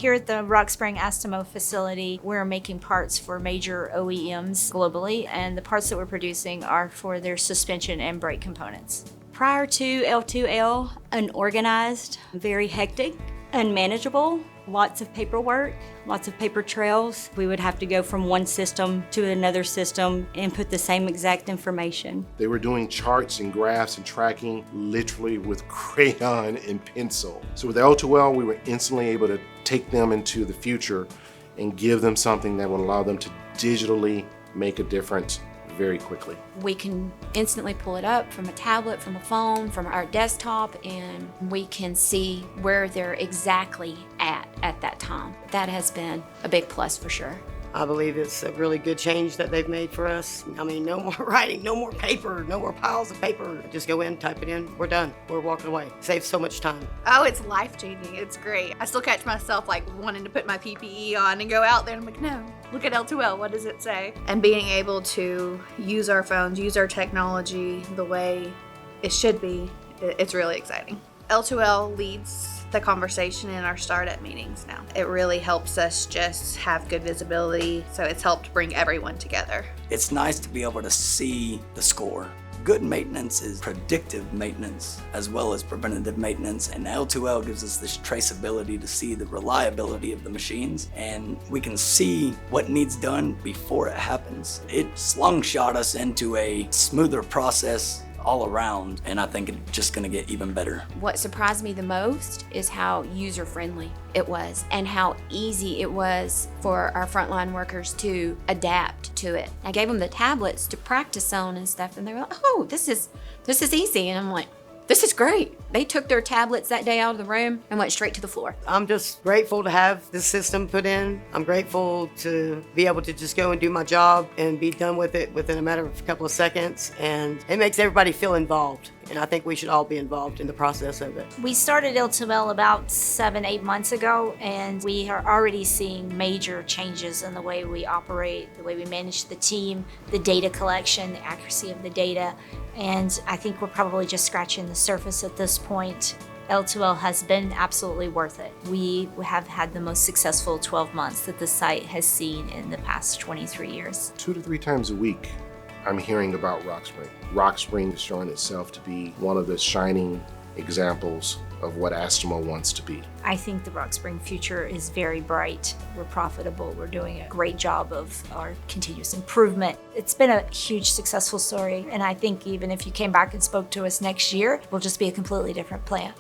Here at the Rock Spring Astemo facility, we're making parts for major OEMs globally, and the parts that we're producing are for their suspension and brake components. Prior to L2L, unorganized, very hectic, unmanageable, lots of paperwork, lots of paper trails. We would have to go from one system to another system and put the same exact information. They were doing charts and graphs and tracking literally with crayon and pencil. So with L2L, we were instantly able to take them into the future and give them something that would allow them to digitally make a difference very quickly. We can instantly pull it up from a tablet, from a phone, from our desktop, and we can see where they're exactly at that time. That has been a big plus for sure. I believe it's a really good change that they've made for us. I mean, no more writing, no more paper, no more piles of paper. Just go in, type it in, we're done. We're walking away. Saves so much time. Oh, it's life-changing. It's great. I still catch myself like wanting to put my PPE on and go out there and I'm like, no, look at L2L, what does it say? And being able to use our phones, use our technology the way it should be, it's really exciting. L2L leads the conversation in our startup meetings now. It really helps us just have good visibility, so it's helped bring everyone together. It's nice to be able to see the score. Good maintenance is predictive maintenance as well as preventative maintenance, and L2L gives us this traceability to see the reliability of the machines, and we can see what needs done before it happens. It slingshot us into a smoother process all around, and I think it's just gonna get even better. What surprised me the most is how user-friendly it was and how easy it was for our frontline workers to adapt to it. I gave them the tablets to practice on and stuff, and they were like, oh, this is easy. And I'm like, this is great. They took their tablets that day out of the room and went straight to the floor. I'm just grateful to have this system put in. I'm grateful to be able to just go and do my job and be done with it within a matter of a couple of seconds. And it makes everybody feel involved. And I think we should all be involved in the process of it. We started L2L about 7-8 months ago, and we are already seeing major changes in the way we operate, the way we manage the team, the data collection, the accuracy of the data. And I think we're probably just scratching the surface at this point. L2L has been absolutely worth it. We have had the most successful 12 months that the site has seen in the past 23 years. 2 to 3 times a week, I'm hearing about Rock Spring. Rock Spring is showing itself to be one of the shining examples of what Astemo wants to be. I think the Rock Spring future is very bright. We're profitable. We're doing a great job of our continuous improvement. It's been a huge successful story, and I think even if you came back and spoke to us next year, we'll just be a completely different plant.